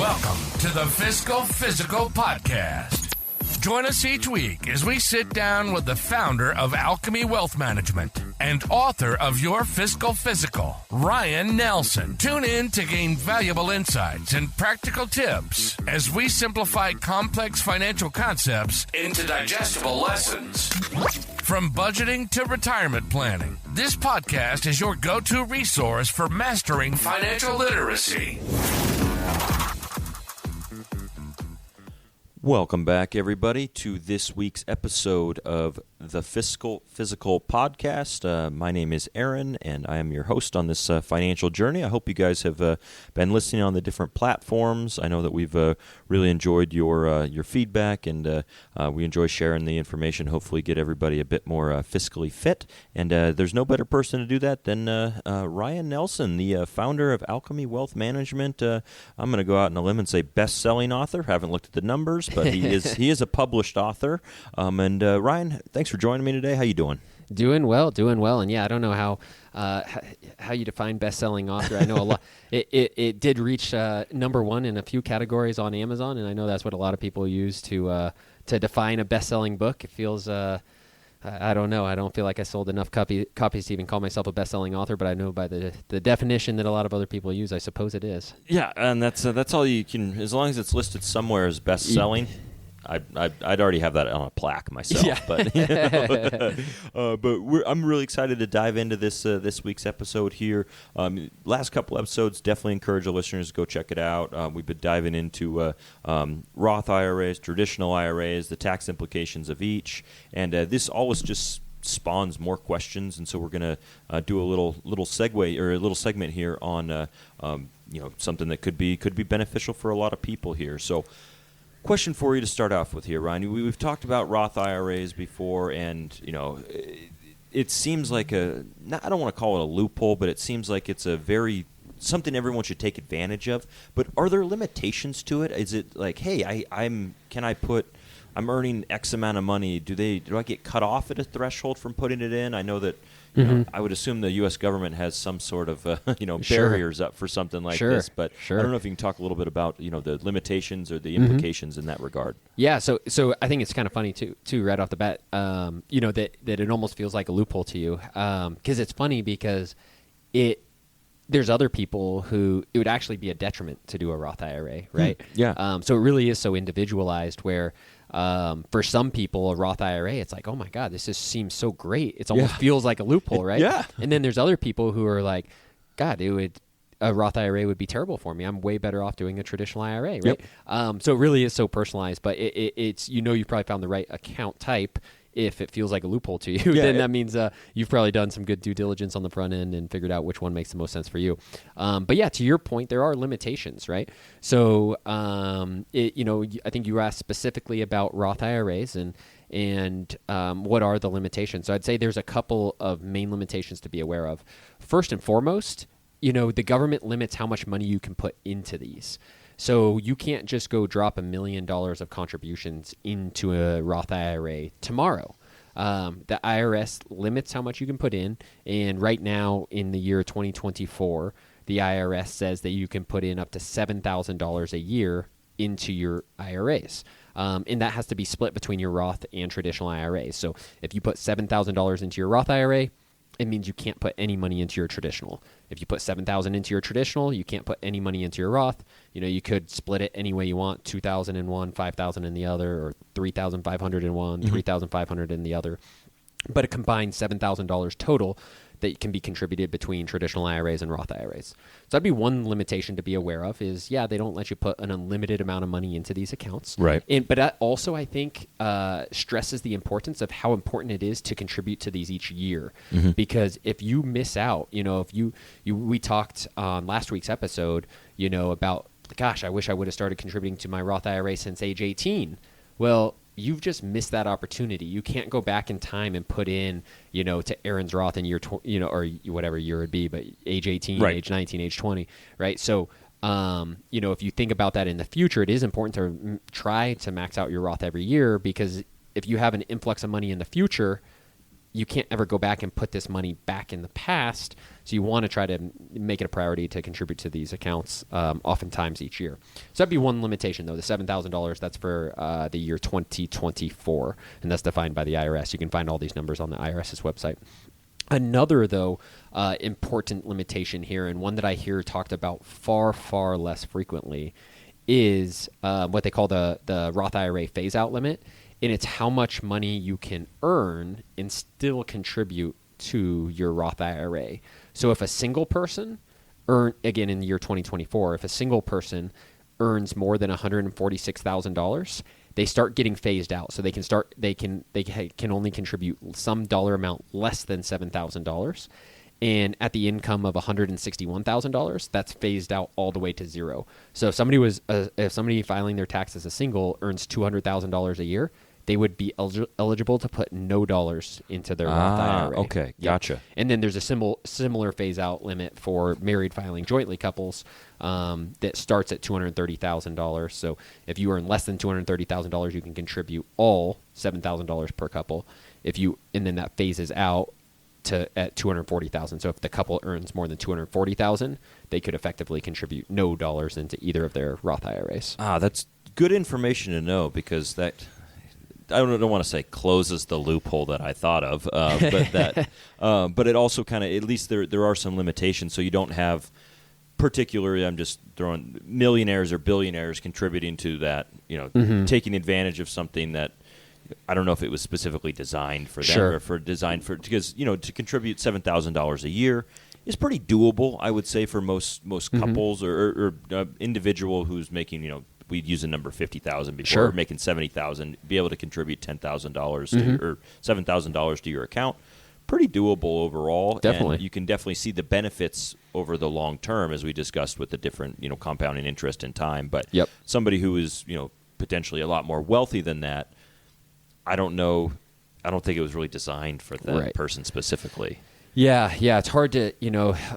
Welcome to the Fiscal Physical Podcast. Join us each week as we sit down with the founder of Alchemy Wealth Management and author of Your Fiscal Physical, Ryan Nelson. Tune in to gain valuable insights and practical tips as we simplify complex financial concepts into digestible lessons. From budgeting to retirement planning, this podcast is your go-to resource for mastering financial literacy. Welcome back, everybody, to this week's episode of the Fiscal Physical Podcast. My name is Aaron, and I am your host on this financial journey. I hope you guys have been listening on the different platforms. I know that we've really enjoyed your feedback, and we enjoy sharing the information, hopefully get everybody a bit more fiscally fit. And there's no better person to do that than Ryan Nelson, the founder of Alchemy Wealth Management. I'm going to go out on a limb and say best-selling author. Haven't looked at the numbers, but he is a published author. And Ryan, thanks for joining me today. How you doing? Doing well. And yeah, I don't know how you define best-selling author. I know a lot. It did reach number one in a few categories on Amazon, and I know that's what a lot of people use to define a best-selling book. It feels I don't know. I don't feel like I sold enough copies to even call myself a best-selling author, but I know by the definition that a lot of other people use, I suppose it is. Yeah, and that's all you can, as long as it's listed somewhere as best-selling. I'd already have that on a plaque myself, yeah. But I'm really excited to dive into this week's episode here. Last couple episodes, definitely encourage the listeners to go check it out. We've been diving into Roth IRAs, traditional IRAs, the tax implications of each, and this always just spawns more questions, and so we're going to do a little segue or a little segment here on something that could be beneficial for a lot of people here. So. Question for you to start off with here, Ryan. We've talked about Roth IRAs before, and it seems like I don't want to call it a loophole, but it seems like it's something everyone should take advantage of. But are there limitations to it? Is it like, hey, I'm earning X amount of money. Do I get cut off at a threshold from putting it in? I know that. I would assume the U.S. government has some sort of barriers up for something like this, but I don't know if you can talk a little bit about the limitations or the implications in that regard. Yeah, so I think it's kind of funny too right off the bat, that it almost feels like a loophole to you, because it's funny because there's other people who it would actually be a detriment to do a Roth IRA, right? Yeah. So it really is so individualized where. For some people, a Roth IRA, it's like, oh my God, this just seems so great. It almost feels like a loophole, right? Yeah. And then there's other people who are like, God, a Roth IRA would be terrible for me. I'm way better off doing a traditional IRA, right? Yep. So it really is so personalized, but it's you've probably found the right account type. If it feels like a loophole to you, then that means you've probably done some good due diligence on the front end and figured out which one makes the most sense for you. But yeah, to your point, there are limitations, right? So, I think you asked specifically about Roth IRAs and what are the limitations. So I'd say there's a couple of main limitations to be aware of. First and foremost, the government limits how much money you can put into these. So you can't just go drop $1 million of contributions into a Roth IRA tomorrow. The IRS limits how much you can put in, and right now in the year 2024, the IRS says that you can put in up to $7,000 a year into your IRAs. And that has to be split between your Roth and traditional IRAs. So if you put $7,000 into your Roth IRA, it means you can't put any money into your traditional. If you put $7,000 into your traditional, you can't put any money into your Roth. You could split it any way you want, $2,000 in one, $5,000 in the other, or $3,500 in one, $3,500 in the other. But a combined $7,000 total that can be contributed between traditional IRAs and Roth IRAs. So that'd be one limitation to be aware of is, they don't let you put an unlimited amount of money into these accounts. Right. But that also, I think, stresses the importance of how important it is to contribute to these each year. Because if you miss out, we talked on last week's episode, about, gosh, I wish I would have started contributing to my Roth IRA since age 18. Well, you've just missed that opportunity. You can't go back in time and put in, to Aaron's Roth in year, or whatever year it'd be, but age 18, right. Age 19, age 20, right? So, if you think about that in the future, it is important to try to max out your Roth every year, because if you have an influx of money in the future, you can't ever go back and put this money back in the past. So you want to try to make it a priority to contribute to these accounts oftentimes each year. So that'd be one limitation, though. The $7,000, that's for the year 2024, and that's defined by the IRS. You can find all these numbers on the IRS's website. Another, though, important limitation here, and one that I hear talked about far, far less frequently, is what they call the Roth IRA phase-out limit, and it's how much money you can earn and still contribute to your Roth IRA. So if a single person again in the year 2024, if a single person earns more than $146,000, they start getting phased out. So they can only contribute some dollar amount less than $7,000. And at the income of $161,000, that's phased out all the way to zero. So if somebody filing their tax as a single earns $200,000 a year, they would be eligible to put no dollars into their Roth IRA. Okay, gotcha. And then there's a similar phase-out limit for married filing jointly couples that starts at $230,000. So if you earn less than $230,000, you can contribute all $7,000 per couple. And then that phases out at $240,000. So if the couple earns more than $240,000, they could effectively contribute no dollars into either of their Roth IRAs. That's good information to know, because that, I don't want to say closes the loophole that I thought of, but it also kind of, at least there are some limitations, so you don't have, particularly, I'm just throwing millionaires or billionaires contributing to that, taking advantage of something that, I don't know if it was specifically designed for them or because to contribute $7,000 a year is pretty doable, I would say, for most couples or individual who's making, we'd use a number 50,000 before, making 70,000, be able to contribute $10,000 or $7,000 to your account. Pretty doable overall. Definitely. And you can definitely see the benefits over the long term, as we discussed with the different, compounding interest in time. But somebody who is, potentially a lot more wealthy than that, I don't know. I don't think it was really designed for that person specifically. Yeah, it's hard to,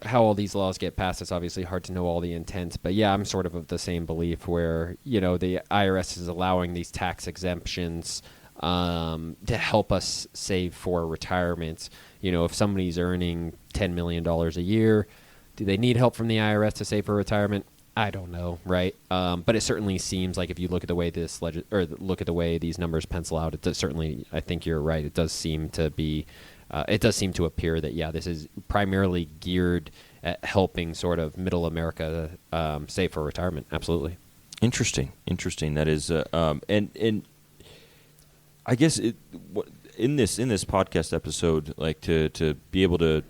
how all these laws get passed. It's obviously hard to know all the intent. But yeah, I'm sort of the same belief where, the IRS is allowing these tax exemptions to help us save for retirement. If somebody's earning $10 million a year, do they need help from the IRS to save for retirement? I don't know, right? But it certainly seems like if you look at the way look at the way these numbers pencil out, it does certainly. I think you're right. It does seem to be. It does seem to appear that this is primarily geared at helping sort of middle America save for retirement. Absolutely. Interesting. That is, and I guess in this podcast episode, like to be able to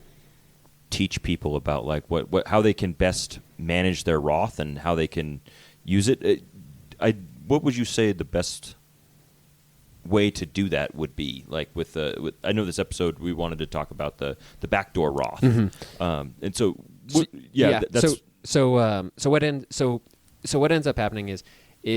teach people about like how they can best manage their Roth and how they can use it. What would you say the best way to do that would be? Like with I know this episode we wanted to talk about the Backdoor Roth, and so what ends up happening is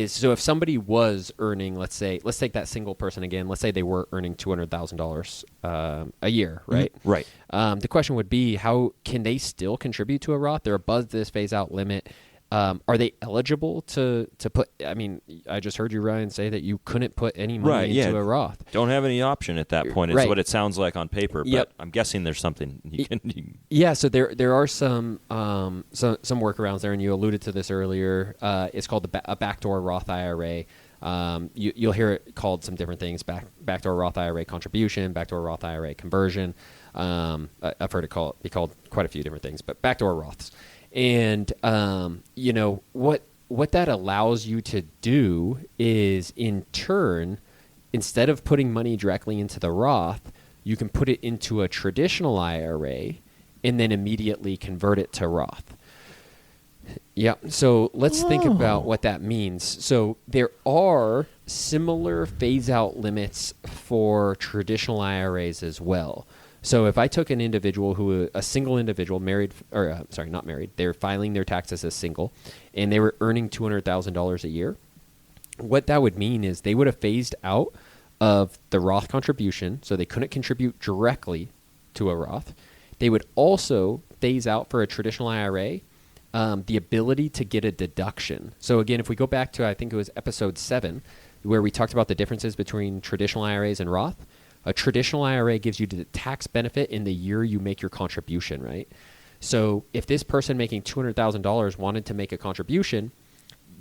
so if somebody was earning, let's take that single person again. Let's say they were earning $200,000 a year, right? Right. The question would be, how can they still contribute to a Roth? They're above this phase-out limit. Are they eligible to put? I mean, I just heard you, Ryan, say that you couldn't put any money into a Roth. Don't have any option at that point. Is what it sounds like on paper. But I'm guessing there's something you can. Yeah. So there are some workarounds there, and you alluded to this earlier. It's called a Backdoor Roth IRA. You'll hear it called some different things: Backdoor Roth IRA contribution, Backdoor Roth IRA conversion. I've heard it be called quite a few different things, but Backdoor Roths. And, what that allows you to do is, in turn, instead of putting money directly into the Roth, you can put it into a traditional IRA and then immediately convert it to Roth. Yeah. So let's think about what that means. So there are similar phase-out limits for traditional IRAs as well. So if I took a single individual, not married, they're filing their taxes as single, and they were earning $200,000 a year, what that would mean is they would have phased out of the Roth contribution, so they couldn't contribute directly to a Roth. They would also phase out for a traditional IRA the ability to get a deduction. So again, if we go back to, I think it was episode 7, where we talked about the differences between traditional IRAs and Roth. A traditional IRA gives you the tax benefit in the year you make your contribution, right? So if this person making $200,000 wanted to make a contribution,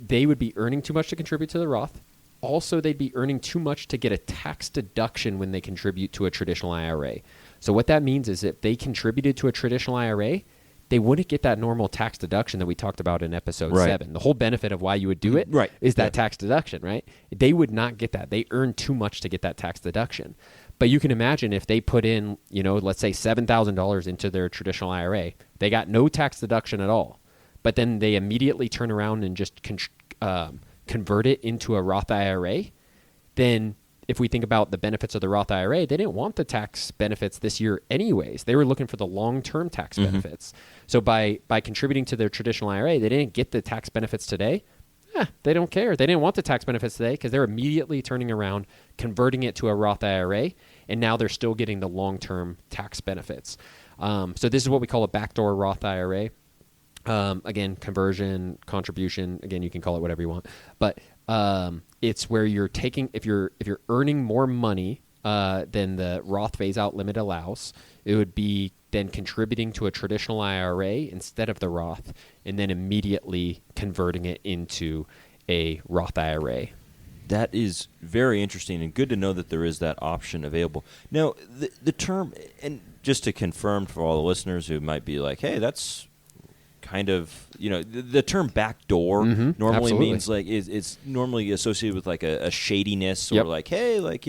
they would be earning too much to contribute to the Roth. Also, they'd be earning too much to get a tax deduction when they contribute to a traditional IRA. So what that means is if they contributed to a traditional IRA, they wouldn't get that normal tax deduction that we talked about in episode 7. The whole benefit of why you would do it is that tax deduction, right? They would not get that. They earn too much to get that tax deduction. But you can imagine if they put in, let's say $7,000 into their traditional IRA, they got no tax deduction at all. But then they immediately turn around and just convert it into a Roth IRA, then if we think about the benefits of the Roth IRA, they didn't want the tax benefits this year anyways. They were looking for the long-term tax benefits. So by contributing to their traditional IRA, they didn't get the tax benefits today. They don't care. They didn't want the tax benefits today because they're immediately turning around, converting it to a Roth IRA, and now they're still getting the long-term tax benefits. So this is what we call a backdoor Roth IRA. Again, conversion, contribution, again, you can call it whatever you want. But it's where you're taking, if you're earning more money than the Roth phase-out limit allows, it would be then contributing to a traditional IRA instead of the Roth, and then immediately converting it into a Roth IRA. That is very interesting and good to know that there is that option available. Now, the term, and just to confirm for all the listeners who might be like, hey, that's kind of, the term backdoor normally means like it's normally associated with like a shadiness or like, hey, like,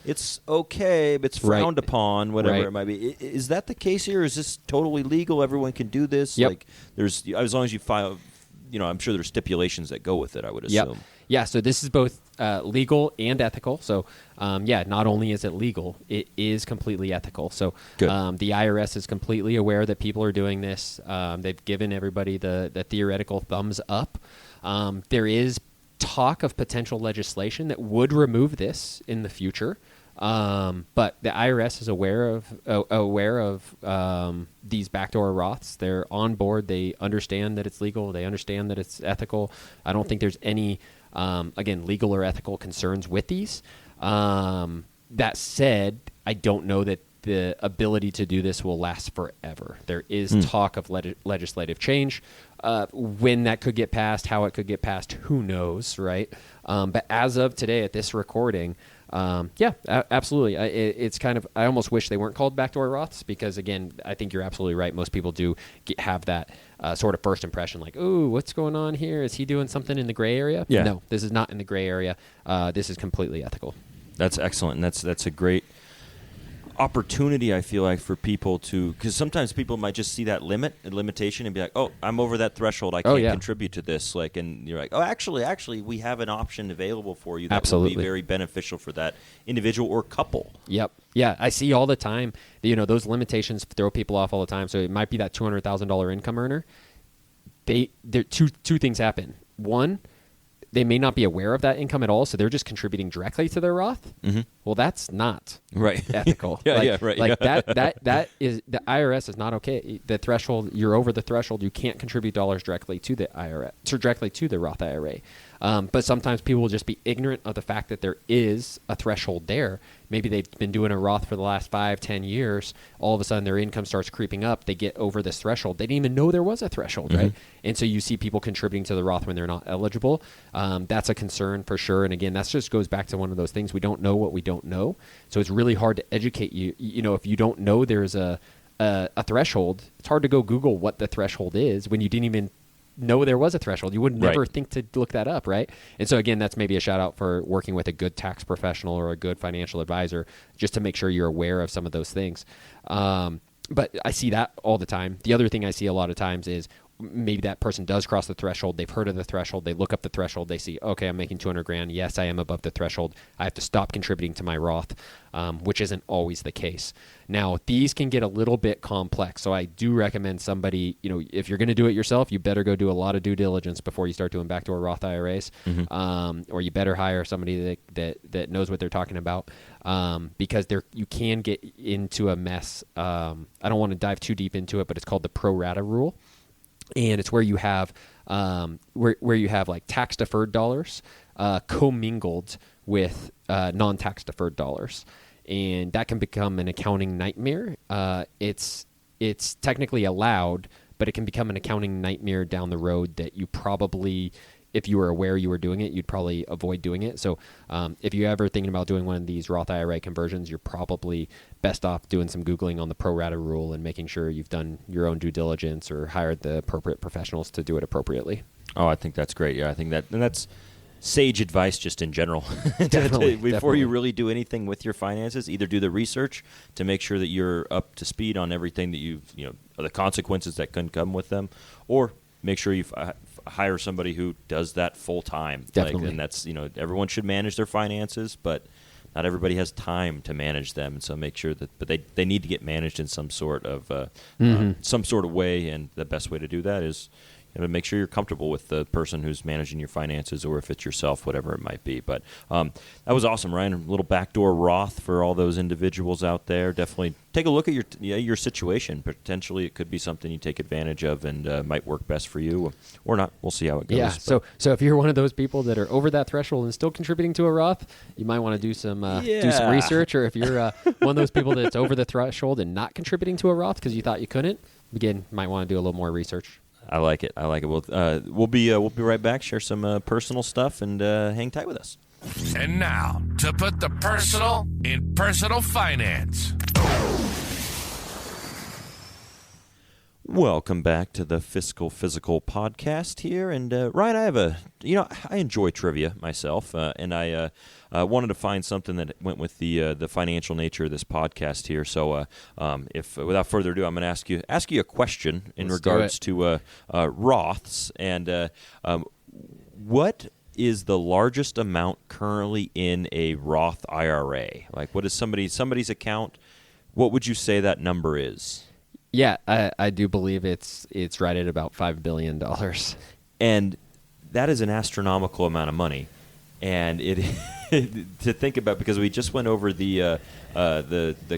it's okay, but it's frowned upon, whatever it might be. Is that the case here? Is this totally legal? Everyone can do this? Like there's, as long as you file, I'm sure there's stipulations that go with it, I would assume. Yeah, so this is both legal and ethical. So, not only is it legal, it is completely ethical. So the IRS is completely aware that people are doing this. They've given everybody the theoretical thumbs up. There is talk of potential legislation that would remove this in the future. But the IRS is aware of these backdoor Roths. They're on board. They understand that it's legal. They understand that it's ethical. I don't think there's any, legal or ethical concerns with these. That said, I don't know that the ability to do this will last forever. There is talk of legislative change. When that could get passed, how it could get passed, who knows, right? But as of today, at this recording, absolutely. It's kind of, I almost wish they weren't called backdoor Roths because, again, I think you're absolutely right. Most people do have that sort of first impression like, ooh, what's going on here? Is he doing something in the gray area? Yeah. No, this is not in the gray area. This is completely ethical. That's excellent, and that's a great opportunity, I feel like, for people to, because sometimes people might just see that limitation and be like, oh, I'm over that threshold, I can't contribute to this, like, and you're like, oh, actually we have an option available for you that will be very beneficial for that individual or couple. Yep. Yeah, I see all the time, those limitations throw people off all the time. So it might be that $200,000 income earner. Two things happen. One, they may not be aware of that income at all, so they're just contributing directly to their Roth. Well, that's not ethical. That is, the IRS is not okay. The threshold, you're over the threshold. You can't contribute dollars directly to the IRS, or directly to the Roth IRA. But sometimes people will just be ignorant of the fact that there is a threshold there. Maybe they've been doing a Roth for the last 5-10 years. All of a sudden, their income starts creeping up. They get over this threshold. They didn't even know there was a threshold, right? And so you see people contributing to the Roth when they're not eligible. That's a concern for sure. And again, that just goes back to one of those things. We don't know what we don't know. So it's really hard to educate you. If you don't know there's a threshold, it's hard to go Google what the threshold is when you didn't even know there was a threshold. You would never think to look that up, right? And so again, that's maybe a shout out for working with a good tax professional or a good financial advisor, just to make sure you're aware of some of those things. But I see that all the time. The other thing I see a lot of times is maybe that person does cross the threshold. They've heard of the threshold. They look up the threshold. They see, okay, I'm making $200,000. Yes, I am above the threshold. I have to stop contributing to my Roth, which isn't always the case. Now, these can get a little bit complex. So I do recommend somebody, if you're going to do it yourself, you better go do a lot of due diligence before you start doing backdoor Roth IRAs, or you better hire somebody that knows what they're talking about, because you can get into a mess. I don't want to dive too deep into it, but it's called the pro rata rule. And it's where you have where you have like tax deferred dollars commingled with non-tax deferred dollars. and that can become an accounting nightmare. It's technically allowed, but it can become an accounting nightmare down the road that you probably, if you were aware you were doing it, you'd probably avoid doing it. So if you're ever thinking about doing one of these Roth IRA conversions, you're probably best off doing some Googling on the pro rata rule and making sure you've done your own due diligence or hired the appropriate professionals to do it appropriately. Oh, I think that's great. Yeah, I think that's sage advice just in general. Definitely. Before you really do anything with your finances, either do the research to make sure that you're up to speed on everything that the consequences that can come with them, or make sure you hire somebody who does that full time. Definitely. And that's, everyone should manage their finances, but not everybody has time to manage them, and so make sure that, but they need to get managed in some sort of way, and the best way to do that is make sure you're comfortable with the person who's managing your finances, or if it's yourself, whatever it might be. But that was awesome, Ryan. A little backdoor Roth for all those individuals out there. Definitely take a look at your situation. Potentially, it could be something you take advantage of and might work best for you, or not. We'll see how it goes. Yeah. So if you're one of those people that are over that threshold and still contributing to a Roth, you might want to do some research. Or if you're one of those people that's over the threshold and not contributing to a Roth because you thought you couldn't, again, might want to do a little more research. I like it. We'll be right back. Share some personal stuff and hang tight with us. And now to put the personal in personal finance. Welcome back to the Fiscal Physical podcast here. And Ryan, I enjoy trivia myself, and I wanted to find something that went with the financial nature of this podcast here. So, if without further ado, I'm going to ask you a question in regards to Roths, and what is the largest amount currently in a Roth IRA? Like, what is somebody's account? What would you say that number is? Yeah, I do believe it's right at about $5 billion. And that is an astronomical amount of money. And it to think about, because we just went over the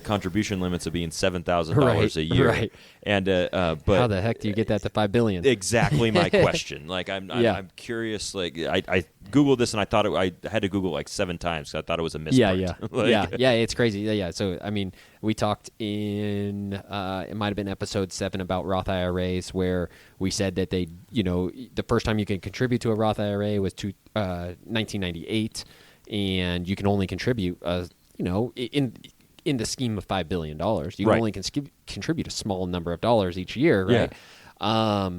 contribution limits of being $7,000 a year, right? And but how the heck do you get that to $5 billion? Exactly my question. Like I'm curious. Like I Googled this and I had to Google like 7 times because I thought it was a misprint. Yeah, it's crazy. Yeah. So I mean, we talked in it might have been episode 7 about Roth IRAs, where we said that they, the first time you can contribute to a Roth IRA was 1998, and you can only contribute, in the scheme of $5 billion, you can only contribute a small number of dollars each year, right? Yeah.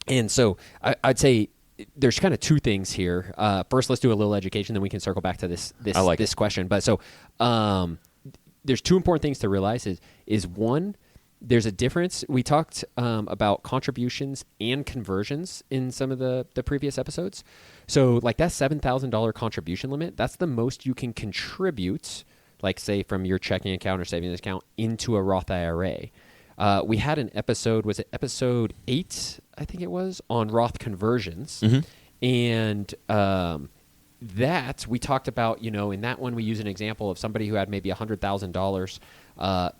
And so I'd say there's kind of 2 things here. First, let's do a little education, then we can circle back to this question. But so there's 2 important things to realize. Is one, there's a difference. We talked about contributions and conversions in some of the previous episodes. So like that $7,000 contribution limit, that's the most you can contribute, like say from your checking account or savings account, into a Roth IRA. We had an episode, was it episode 8, I think it was, on Roth conversions. Mm-hmm. And that we talked about, in that one we use an example of somebody who had maybe $100,000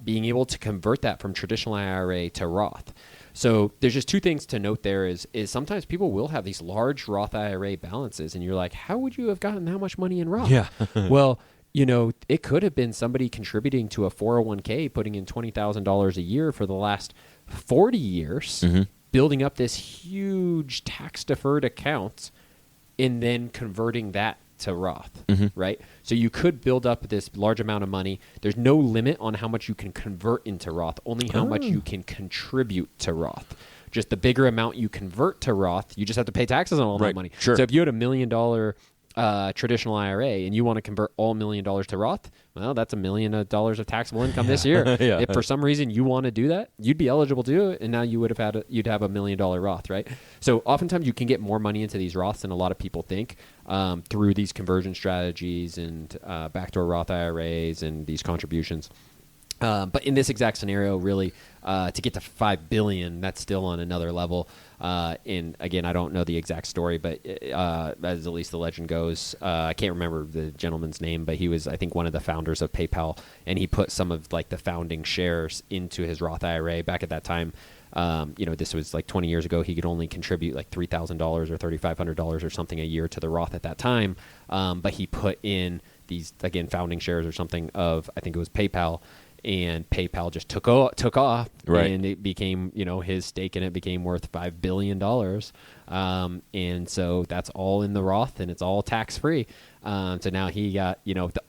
being able to convert that from traditional IRA to Roth. So there's just 2 things to note there is sometimes people will have these large Roth IRA balances, and you're like, how would you have gotten that much money in Roth? Yeah. Well, it could have been somebody contributing to a 401k, putting in $20,000 a year for the last 40 years, mm-hmm. building up this huge tax-deferred account, and then converting that to Roth, mm-hmm. right? So you could build up this large amount of money. There's no limit on how much you can convert into Roth, only how much you can contribute to Roth. Just the bigger amount you convert to Roth, you just have to pay taxes on all that money. Sure. So if you had $1 million traditional IRA and you want to convert all $1 million to Roth, well, that's $1 million of taxable income this year. Yeah. If for some reason you want to do that, you'd be eligible to do it, and now you'd have $1 million Roth, right? So oftentimes you can get more money into these Roths than a lot of people think through these conversion strategies and backdoor Roth IRAs and these contributions. But in this exact scenario, really, to get to $5 billion, that's still on another level. And again, I don't know the exact story, but as at least the legend goes, I can't remember the gentleman's name, but he was, I think, one of the founders of PayPal, and he put some of like the founding shares into his Roth IRA. Back at that time, this was like 20 years ago. He could only contribute like $3,000 or $3,500 or something a year to the Roth at that time. But he put in these, again, founding shares or something of, I think it was PayPal, and PayPal just took off, right. And it became, his stake in it became worth $5 billion. And so that's all in the Roth, and it's all tax free. So now he got,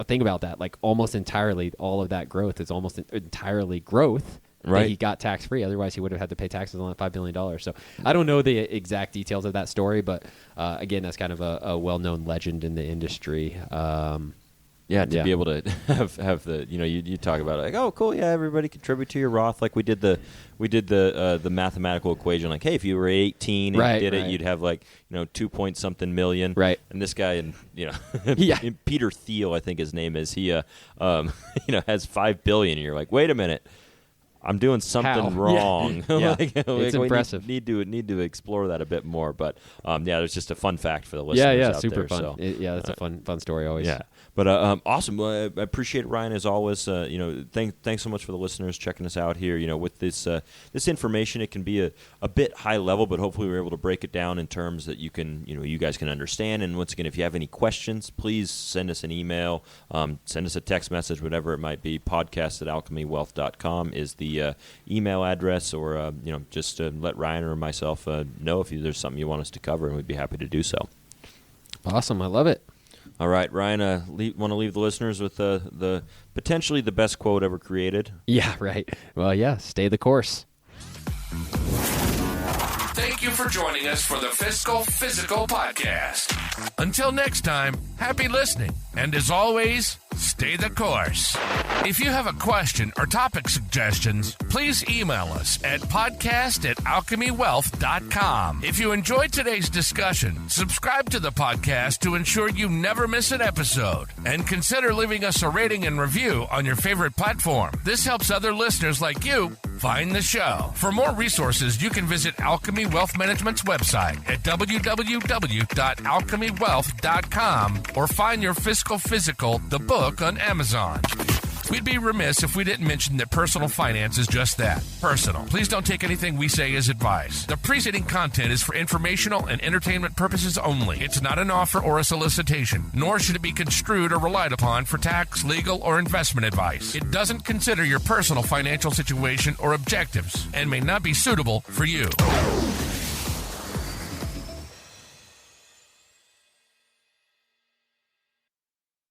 think about that, like almost entirely, all of that growth is almost entirely growth. Right. That he got tax free. Otherwise, he would have had to pay taxes on that $5 billion. So I don't know the exact details of that story, but again, that's kind of a well-known legend in the industry. Yeah, to be able to have the, you talk about it like, oh, cool, yeah, everybody contribute to your Roth. Like we did the mathematical equation, like, hey, if you were 18 and you did it, you'd have like 2 point something million. Right. And this guy, and yeah. Peter Thiel, I think his name is, he has $5 billion, and you're like, wait a minute. I'm doing something wrong. Yeah. It's impressive. Need to explore that a bit more. But there's just a fun fact for the listeners. Yeah, out super there, fun. So. That's a fun story always. Yeah. But awesome. Well, I appreciate it, Ryan, as always. Thanks so much for the listeners checking us out here. With this information, it can be a bit high level, but hopefully we're able to break it down in terms that you can, you guys can understand. And once again, if you have any questions, please send us an email, send us a text message, whatever it might be. podcast@alchemywealth.com is the email address, or just let Ryan or myself know if there's something you want us to cover, and we'd be happy to do so. Awesome. I love it. All right, Ryan, want to leave the listeners with the potentially the best quote ever created? Yeah, right. Well, yeah, stay the course. Thank you for joining us for the Fiscal Physical Podcast. Until next time, happy listening, and as always, stay the course. If you have a question or topic suggestions, please email us at podcast@alchemywealth.com. If you enjoyed today's discussion, subscribe to the podcast to ensure you never miss an episode, and consider leaving us a rating and review on your favorite platform. This helps other listeners like you find the show. For more resources, you can visit Alchemy Wealth Management's website at www.alchemywealth.com, or find your Fiscal Physical, the book, on Amazon. We'd be remiss if we didn't mention that personal finance is just that, personal. Please don't take anything we say as advice. The preceding content is for informational and entertainment purposes only. It's not an offer or a solicitation, nor should it be construed or relied upon for tax, legal, or investment advice. It doesn't consider your personal financial situation or objectives, and may not be suitable for you.